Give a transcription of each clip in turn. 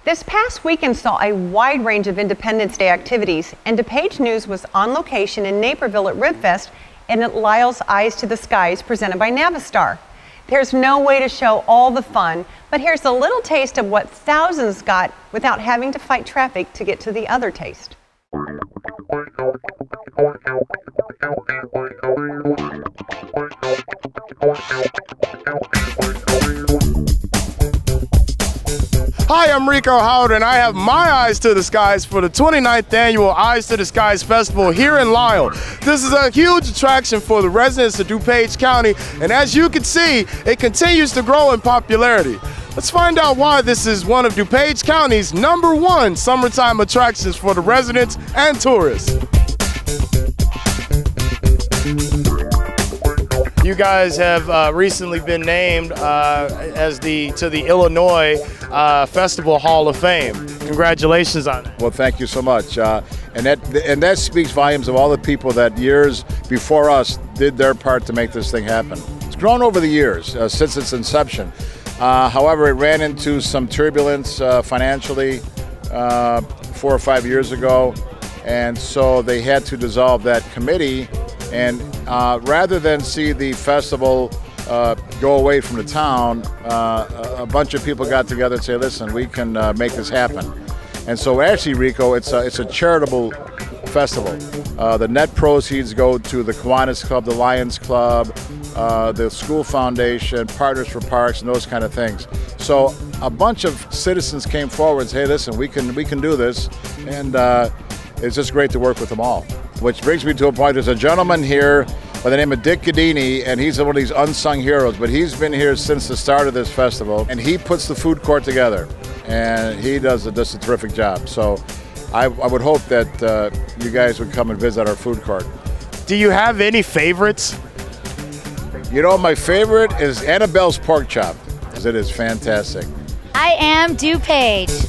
This past weekend saw a wide range of Independence Day activities, and DuPage News was on location in Naperville at RibFest and at Lyle's Eyes to the Skies presented by Navistar. There's no way to show all the fun, but here's a little taste of what thousands got without having to fight traffic to get to the other taste. Hi, I'm Rico Howard, and I have my eyes to the skies for the 29th annual Eyes to the Skies Festival here in Lisle. This is a huge attraction for the residents of DuPage County, and as you can see, it continues to grow in popularity. Let's find out why this is one of DuPage County's #1 summertime attractions for the residents and tourists. You guys have recently been named to the Illinois Festival Hall of Fame. Congratulations on that. Well, thank you so much. And that speaks volumes of all the people that years before us did their part to make this thing happen. It's grown over the years since its inception. However, it ran into some turbulence financially 4 or 5 years ago, and so they had to dissolve that committee. And rather than see the festival go away from the town, a bunch of people got together and say, listen, we can make this happen. And so actually, Rico, it's a charitable festival. The net proceeds go to the Kiwanis Club, the Lions Club, the School Foundation, Partners for Parks, and those kind of things. So a bunch of citizens came forward and said, hey, listen, we can do this. And it's just great to work with them all. Which brings me to a point, there's a gentleman here by the name of Dick Gadini, and he's one of these unsung heroes, but he's been here since the start of this festival, and he puts the food court together, and he does a terrific job. So I would hope that you guys would come and visit our food court. Do you have any favorites? You know, my favorite is Annabelle's pork chop, because it is fantastic. I am DuPage.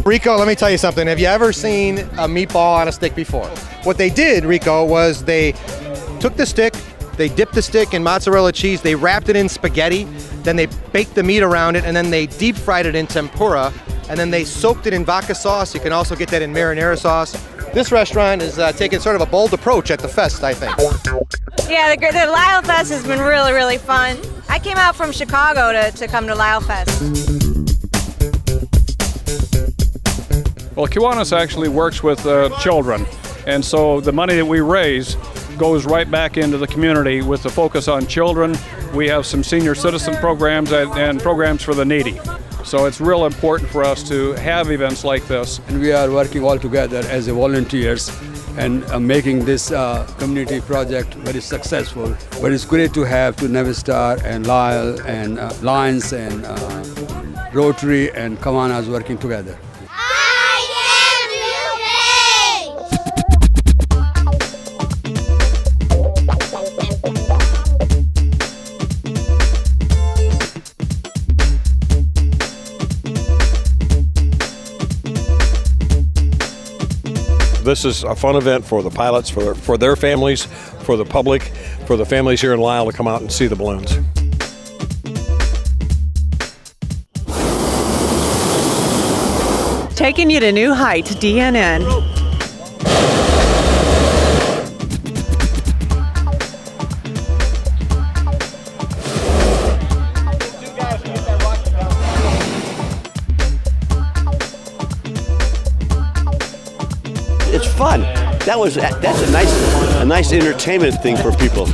Rico, let me tell you something. Have you ever seen a meatball on a stick before? What they did, Rico, was they took the stick, they dipped the stick in mozzarella cheese, they wrapped it in spaghetti, then they baked the meat around it, and then they deep fried it in tempura, and then they soaked it in vodka sauce. You can also get that in marinara sauce. This restaurant is taking sort of a bold approach at the fest, I think. Yeah, the Lisle Fest has been really, really fun. I came out from Chicago to come to Lisle Fest. Well, Kiwanis actually works with children, and so the money that we raise goes right back into the community with the focus on children. We have some senior citizen programs and programs for the needy. So it's real important for us to have events like this. And we are working all together as volunteers and making this community project very successful. But it's great to have to Navistar and Lisle and Lions and Rotary and Kiwanis working together. This is a fun event for the pilots, for their families, for the public, for the families here in Lisle to come out and see the balloons. Taking you to new heights, DNN. It's fun. That's a nice entertainment thing for people.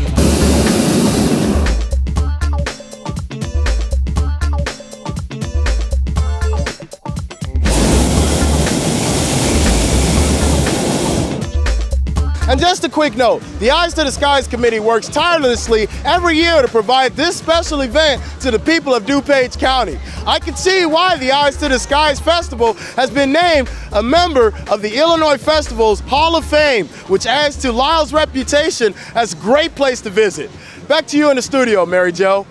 And just a quick note, the Eyes to the Skies Committee works tirelessly every year to provide this special event to the people of DuPage County. I can see why the Eyes to the Skies Festival has been named a member of the Illinois Festival's Hall of Fame, which adds to Lisle's reputation as a great place to visit. Back to you in the studio, Mary Jo.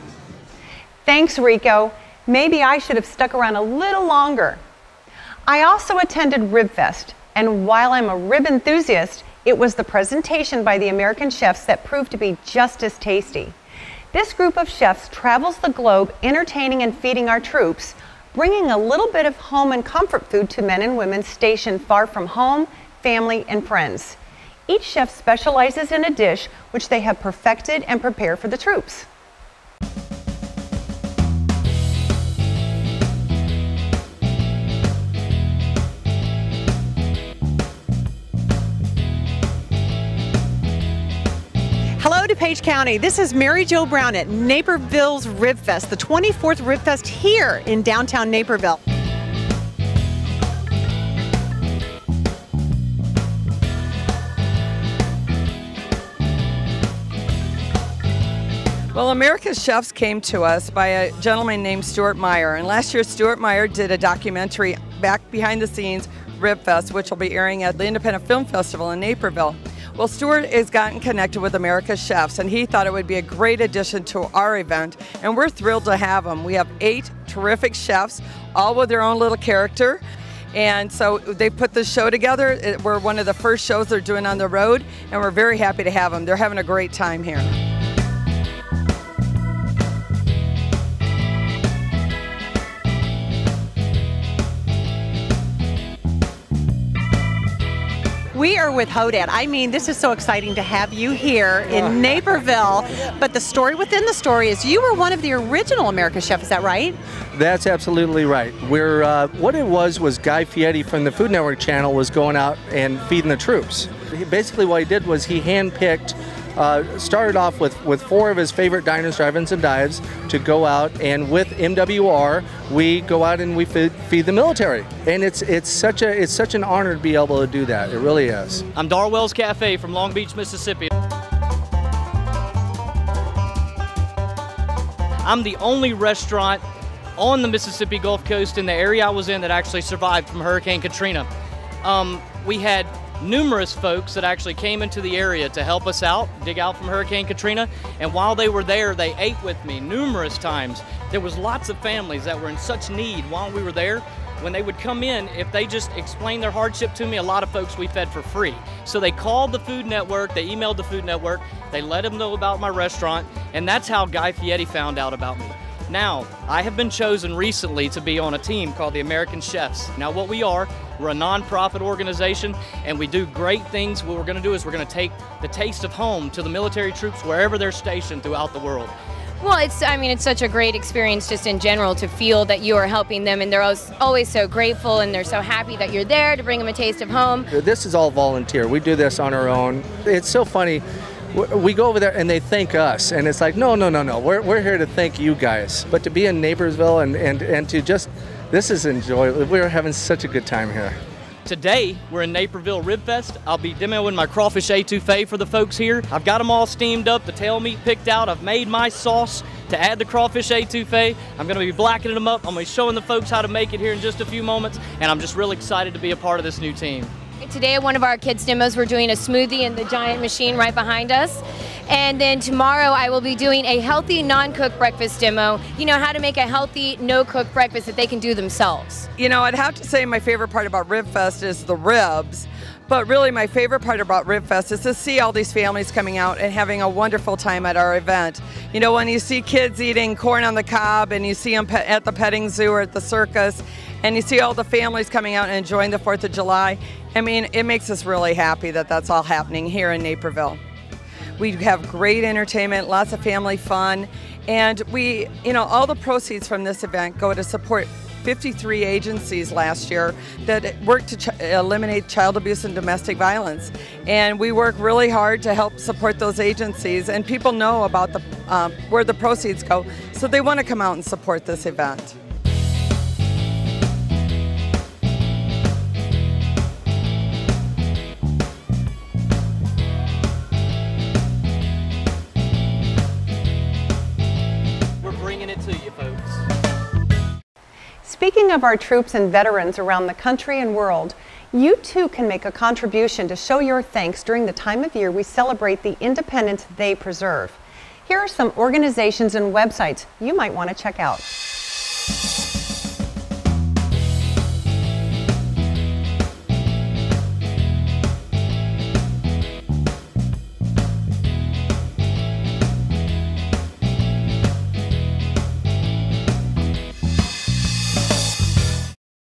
Thanks, Rico. Maybe I should have stuck around a little longer. I also attended RibFest, and while I'm a rib enthusiast, it was the presentation by the American chefs that proved to be just as tasty. This group of chefs travels the globe entertaining and feeding our troops, bringing a little bit of home and comfort food to men and women stationed far from home, family, and friends. Each chef specializes in a dish which they have perfected and prepared for the troops. Hello DuPage County, this is Mary Jo Brown at Naperville's Rib Fest, the 24th Rib Fest here in downtown Naperville. Well, America's Chefs came to us by a gentleman named Stuart Meyer, and last year Stuart Meyer did a documentary, Back Behind the Scenes Rib Fest, which will be airing at the Independent Film Festival in Naperville. Well, Stuart has gotten connected with America's Chefs, and he thought it would be a great addition to our event, and we're thrilled to have him. We have 8 terrific chefs, all with their own little character. And so they put this show together. We're one of the first shows they're doing on the road, and we're very happy to have them. They're having a great time here. We are with Hodad. I mean, this is so exciting to have you here in Naperville. But the story within the story is you were one of the original America's Chef, is that right? That's absolutely right. We're, what it was Guy Fieri from the Food Network channel was going out and feeding the troops. Basically what he did was he handpicked, started off with 4 of his favorite diners, drive-ins, and dives to go out, and with MWR we go out and we feed the military, and it's such an honor to be able to do that. It really is. I'm Darwell's Cafe from Long Beach, Mississippi. I'm the only restaurant on the Mississippi Gulf Coast in the area I was in that actually survived from Hurricane Katrina. We had numerous folks that actually came into the area to help us out, dig out from Hurricane Katrina, and while they were there, they ate with me numerous times. There was lots of families that were in such need while we were there. When they would come in, if they just explained their hardship to me, a lot of folks we fed for free. So they called the Food Network, they emailed the Food Network, they let them know about my restaurant, and that's how Guy Fieri found out about me. Now, I have been chosen recently to be on a team called the American Chefs. Now what we are, we're a non-profit organization, and we do great things. What we're gonna do is we're gonna take the taste of home to the military troops wherever they're stationed throughout the world. Well, it's such a great experience just in general to feel that you are helping them, and they're always so grateful, and they're so happy that you're there to bring them a taste of home. This is all volunteer. We do this on our own. It's so funny. We go over there and they thank us, and it's like, no, we're here to thank you guys. But to be in Naperville and to just, this is enjoyable. We're having such a good time here. Today, we're in Naperville Rib Fest. I'll be demoing my crawfish etouffee for the folks here. I've got them all steamed up, the tail meat picked out. I've made my sauce to add the crawfish etouffee. I'm gonna be blackening them up. I'm gonna be showing the folks how to make it here in just a few moments, and I'm just really excited to be a part of this new team. Today at one of our kids' demos, we're doing a smoothie in the giant machine right behind us. And then tomorrow I will be doing a healthy non-cook breakfast demo. You know, how to make a healthy no-cook breakfast that they can do themselves. You know, I'd have to say my favorite part about Rib Fest is the ribs. But really my favorite part about Rib Fest is to see all these families coming out and having a wonderful time at our event. You know, when you see kids eating corn on the cob, and you see them at the petting zoo or at the circus, and you see all the families coming out and enjoying the 4th of July, I mean, it makes us really happy that that's all happening here in Naperville. We have great entertainment, lots of family fun, and we, you know, all the proceeds from this event go to support 53 agencies last year that work to eliminate child abuse and domestic violence. And we work really hard to help support those agencies, and people know about the where the proceeds go, so they want to come out and support this event. Speaking of our troops and veterans around the country and world, you too can make a contribution to show your thanks during the time of year we celebrate the independence they preserve. Here are some organizations and websites you might want to check out.